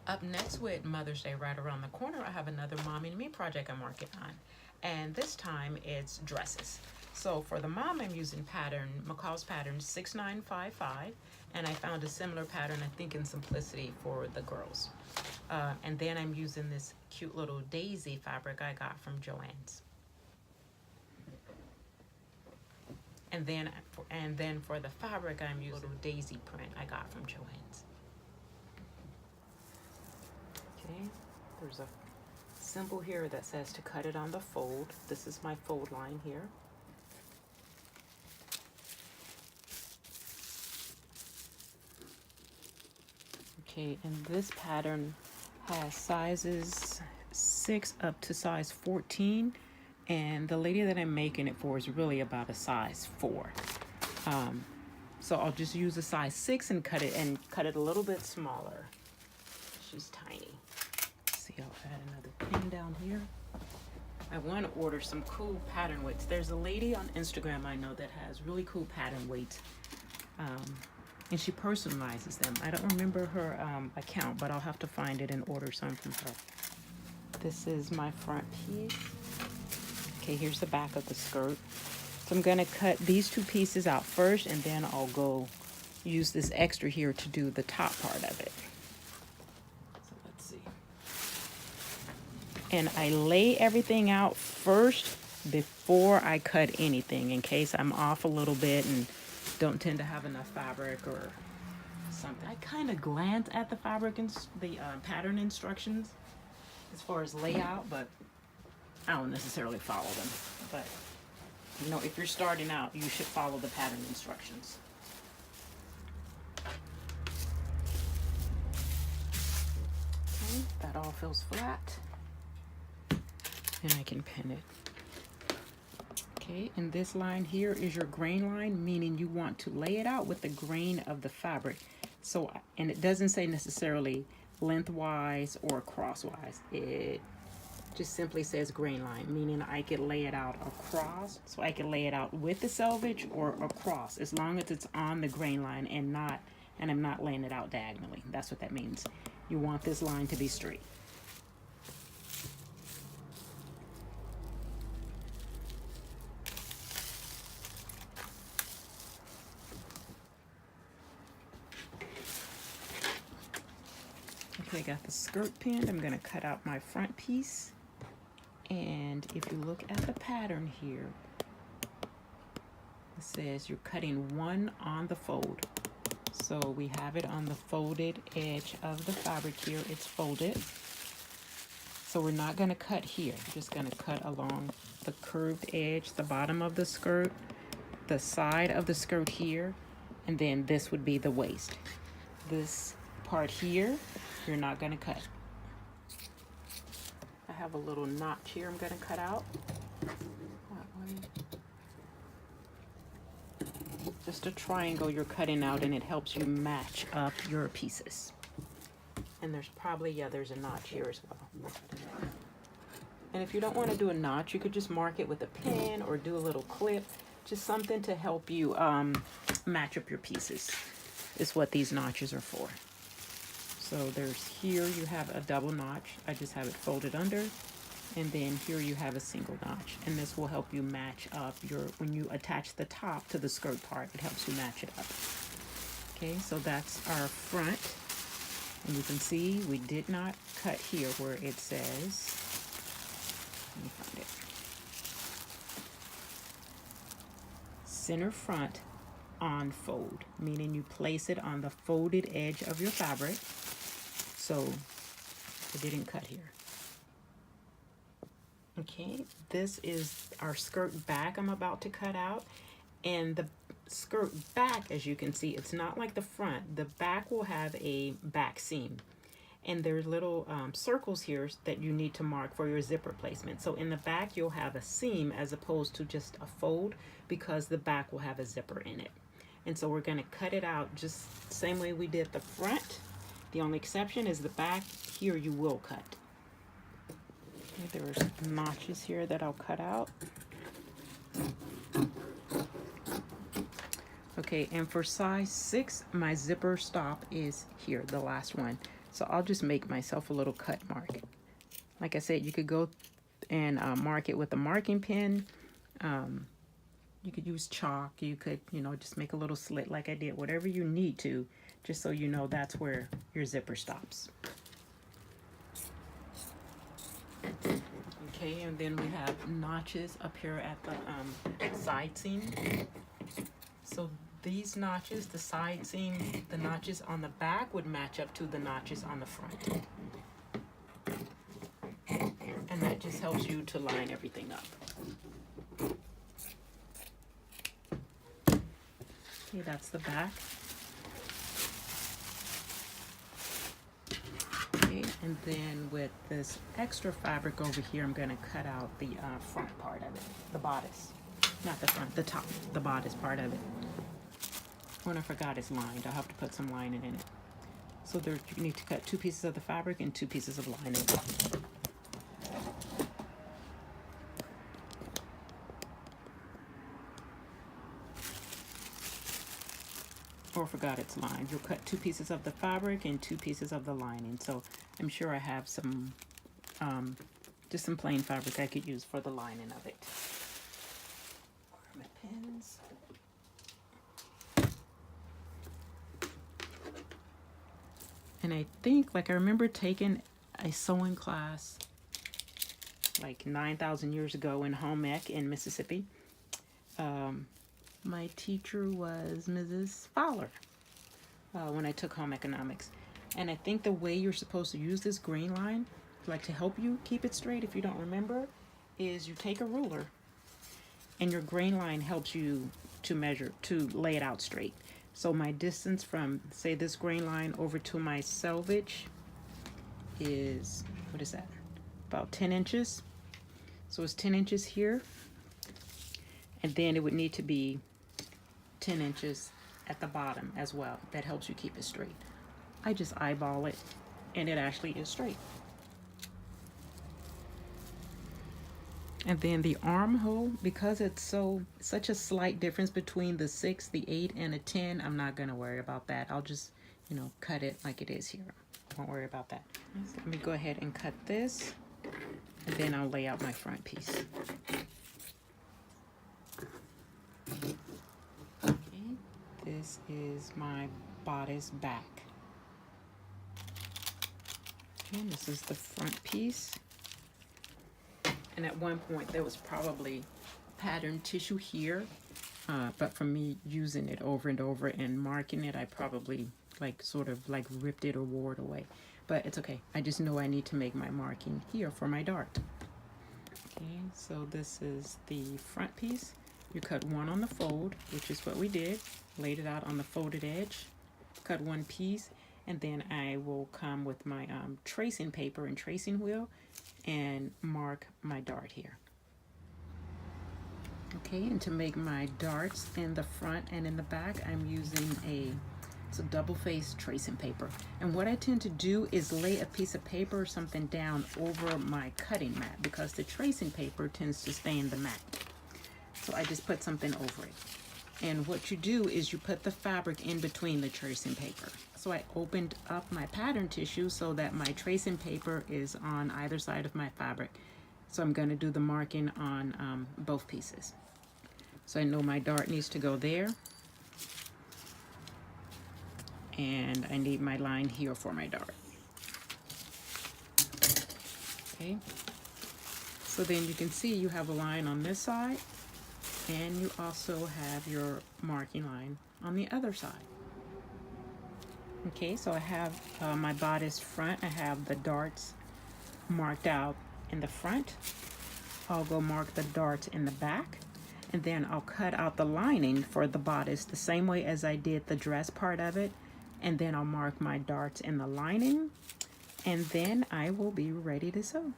Up next with Mother's Day right around the corner, I have another Mommy and Me project I'm working on. And this time it's dresses. So for the mom, I'm using McCall's pattern 6955. And I found a similar pattern, I think, in Simplicity for the girls. And then I'm using this cute little daisy fabric I got from Joann's. And then for the fabric, I'm using a little daisy print I got from Joann's. Okay, there's a symbol here that says to cut it on the fold. This is my fold line here. Okay, and this pattern has sizes 6 up to size 14, and the lady that I'm making it for is really about a size 4. So I'll just use a size 6 and cut it a little bit smaller. She's tiny. See, I'll add another pin down here. I want to order some cool pattern weights. There's a lady on Instagram I know that has really cool pattern weights, and she personalizes them. I don't remember her account, but I'll have to find it and order some from her. This is my front piece. Okay, here's the back of the skirt. So I'm going to cut these two pieces out first, and then I'll go use this extra here to do the top part of it. So let's see. And I lay everything out first before I cut anything, in case I'm off a little bit and don't tend to have enough fabric or something. I kind of glance at the fabric and the pattern instructions as far as layout, but I don't necessarily follow them. But you know, if you're starting out, you should follow the pattern instructions. Okay, that all feels flat, and I can pin it. Okay, and this line here is your grain line, meaning you want to lay it out with the grain of the fabric. So, and it doesn't say necessarily lengthwise or crosswise. It just simply says grain line, meaning I could lay it out across. So I can lay it out with the selvage or across, as long as it's on the grain line and I'm not laying it out diagonally. That's what that means. You want this line to be straight. Okay, I got the skirt pinned. I'm going to cut out my front piece. And if you look at the pattern here, it says you're cutting one on the fold. So we have it on the folded edge of the fabric here. It's folded. So we're not going to cut here. We're just going to cut along the curved edge, the bottom of the skirt, the side of the skirt here, and then this would be the waist. This part here, you're not going to cut. I have a little notch here I'm going to cut out. Just a triangle you're cutting out, and it helps you match up your pieces. And there's probably, there's a notch here as well. And if you don't want to do a notch, you could just mark it with a pin or do a little clip. Just something to help you match up your pieces is what these notches are for. So there's here you have a double notch. I just have it folded under. And then here you have a single notch. And this will help you match up when you attach the top to the skirt part, it helps you match it up. Okay, so that's our front. And you can see we did not cut here where it says, let me find it. Center front on fold, meaning you place it on the folded edge of your fabric. So I didn't cut here. Okay, this is our skirt back I'm about to cut out. And the skirt back, as you can see, it's not like the front. The back will have a back seam. And there's little circles here that you need to mark for your zipper placement. So in the back, you'll have a seam as opposed to just a fold, because the back will have a zipper in it. And so we're going to cut it out just the same way we did the front. The only exception is the back. Here you will cut. Okay, there's notches here that I'll cut out. Okay, and for size 6, my zipper stop is here, the last one. So I'll just make myself a little cut mark. Like I said, you could go and mark it with a marking pen. You could use chalk. You could, just make a little slit like I did. Whatever you need to, just so you know that's where your zipper stops. Okay, and then we have notches up here at the side seam. So these notches, the side seam, the notches on the back would match up to the notches on the front. And that just helps you to line everything up. Okay, that's the back. Okay, and then with this extra fabric over here, I'm going to cut out the front part of it, the bodice. Not the front, the top, the bodice part of it. When I forgot it's lined, I'll have to put some lining in it. So there, you need to cut 2 pieces of the fabric and 2 pieces of lining. Or forgot it's lined. You'll cut 2 pieces of the fabric and 2 pieces of the lining. So I'm sure I have some, just some plain fabric I could use for the lining of it. Where are my pins? And I think, I remember taking a sewing class like 9,000 years ago in home ec in Mississippi. My teacher was Mrs. Fowler when I took home economics. And I think the way you're supposed to use this green line, to help you keep it straight if you don't remember, is you take a ruler and your grain line helps you to measure, to lay it out straight. So my distance from, say, this grain line over to my selvage is, what is that? About 10 inches. So it's 10 inches here. And then it would need to be 10 inches at the bottom as well. That helps you keep it straight. I just eyeball it and it actually is straight. And then the armhole, because it's such a slight difference between the 6, the 8, and a 10, I'm not going to worry about that. I'll just, cut it like it is here. Won't worry about that. So let me go ahead and cut this, and then I'll lay out my front piece. Okay, this is my bodice back. Okay, and this is the front piece. And at one point there was probably pattern tissue here, but from me using it over and over and marking it, I probably sort of ripped it or wore it away. But it's okay. I just know I need to make my marking here for my dart. Okay, so this is the front piece. You cut 1 on the fold, which is what we did. Laid it out on the folded edge. Cut 1 piece, and then I will come with my tracing paper and tracing wheel and mark my dart here. Okay, and to make my darts in the front and in the back, I'm using it's a double-faced tracing paper. And what I tend to do is lay a piece of paper or something down over my cutting mat because the tracing paper tends to stain the mat. So I just put something over it. And what you do is you put the fabric in between the tracing paper. So I opened up my pattern tissue so that my tracing paper is on either side of my fabric. So I'm going to do the marking on both pieces. So I know my dart needs to go there. And I need my line here for my dart. Okay. So then you can see you have a line on this side. And you also have your marking line on the other side. Okay, so I have my bodice front. I have the darts marked out in the front. I'll go mark the darts in the back. And then I'll cut out the lining for the bodice the same way as I did the dress part of it. And then I'll mark my darts in the lining. And then I will be ready to sew.